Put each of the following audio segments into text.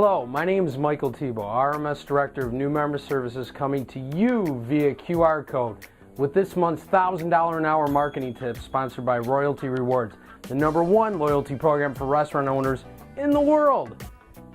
Hello, my name is Michael Tebow, RMS Director of New Member Services, coming to you via QR code with this month's $1,000 an hour marketing tips sponsored by Royalty Rewards, the #1 loyalty program for restaurant owners in the world.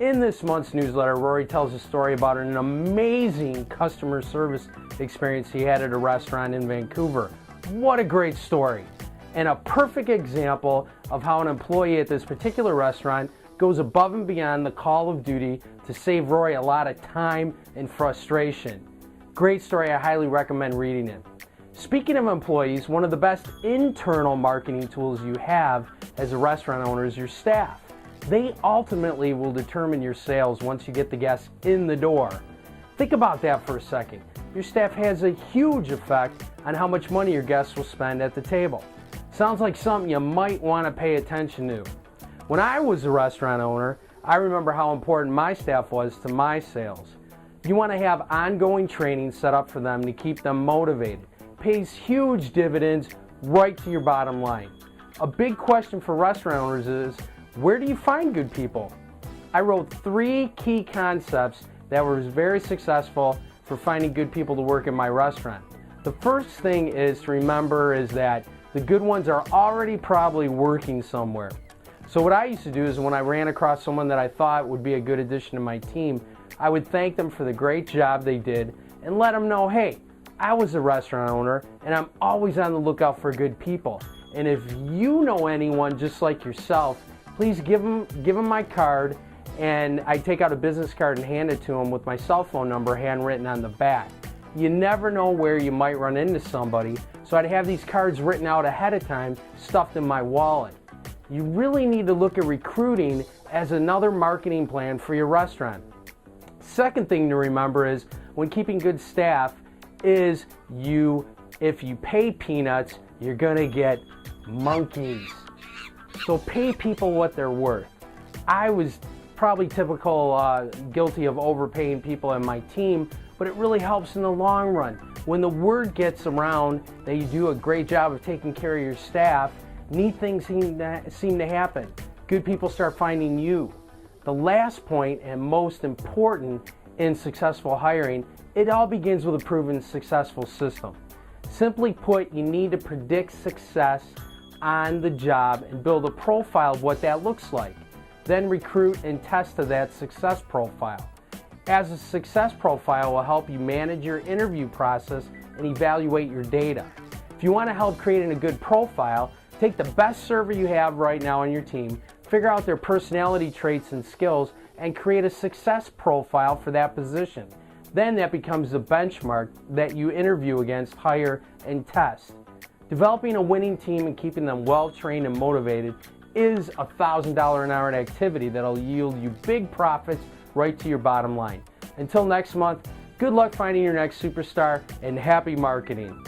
In this month's newsletter, Rory tells a story about an amazing customer service experience he had at a restaurant in Vancouver. What a great story, and a perfect example of how an employee at this particular restaurant goes above and beyond the call of duty to save Rory a lot of time and frustration. Great story, I highly recommend reading it. Speaking of employees, one of the best internal marketing tools you have as a restaurant owner is your staff. They ultimately will determine your sales once you get the guests in the door. Think about that for a second. Your staff has a huge effect on how much money your guests will spend at the table. Sounds like something you might want to pay attention to. When I was a restaurant owner, I remember how important my staff was to my sales. You want to have ongoing training set up for them to keep them motivated. Pays huge dividends right to your bottom line. A big question for restaurant owners is, where do you find good people? I wrote 3 key concepts that were very successful for finding good people to work in my restaurant. The first thing is to remember is that the good ones are already probably working somewhere. So what I used to do is when I ran across someone that I thought would be a good addition to my team, I would thank them for the great job they did and let them know, hey, I was a restaurant owner and I'm always on the lookout for good people. And if you know anyone just like yourself, please give them my card, and I take out a business card and hand it to them with my cell phone number handwritten on the back. You never know where you might run into somebody, so I'd have these cards written out ahead of time, stuffed in my wallet. You really need to look at recruiting as another marketing plan for your restaurant. Second thing to remember is when keeping good staff is if you pay peanuts, you're gonna get monkeys. So pay people what they're worth. I was probably guilty of overpaying people in my team, but it really helps in the long run. When the word gets around that you do a great job of taking care of your staff, neat things seem to happen. Good people start finding you. The last point, and most important in successful hiring, it all begins with a proven successful system. Simply put, you need to predict success on the job and build a profile of what that looks like. Then recruit and test to that success profile. As a success profile will help you manage your interview process and evaluate your data. If you want to help creating a good profile, take the best server you have right now on your team, figure out their personality traits and skills, and create a success profile for that position. Then that becomes the benchmark that you interview against, hire, and test. Developing a winning team and keeping them well trained and motivated is a $1,000 an hour activity that'll yield you big profits right to your bottom line. Until next month, good luck finding your next superstar and happy marketing.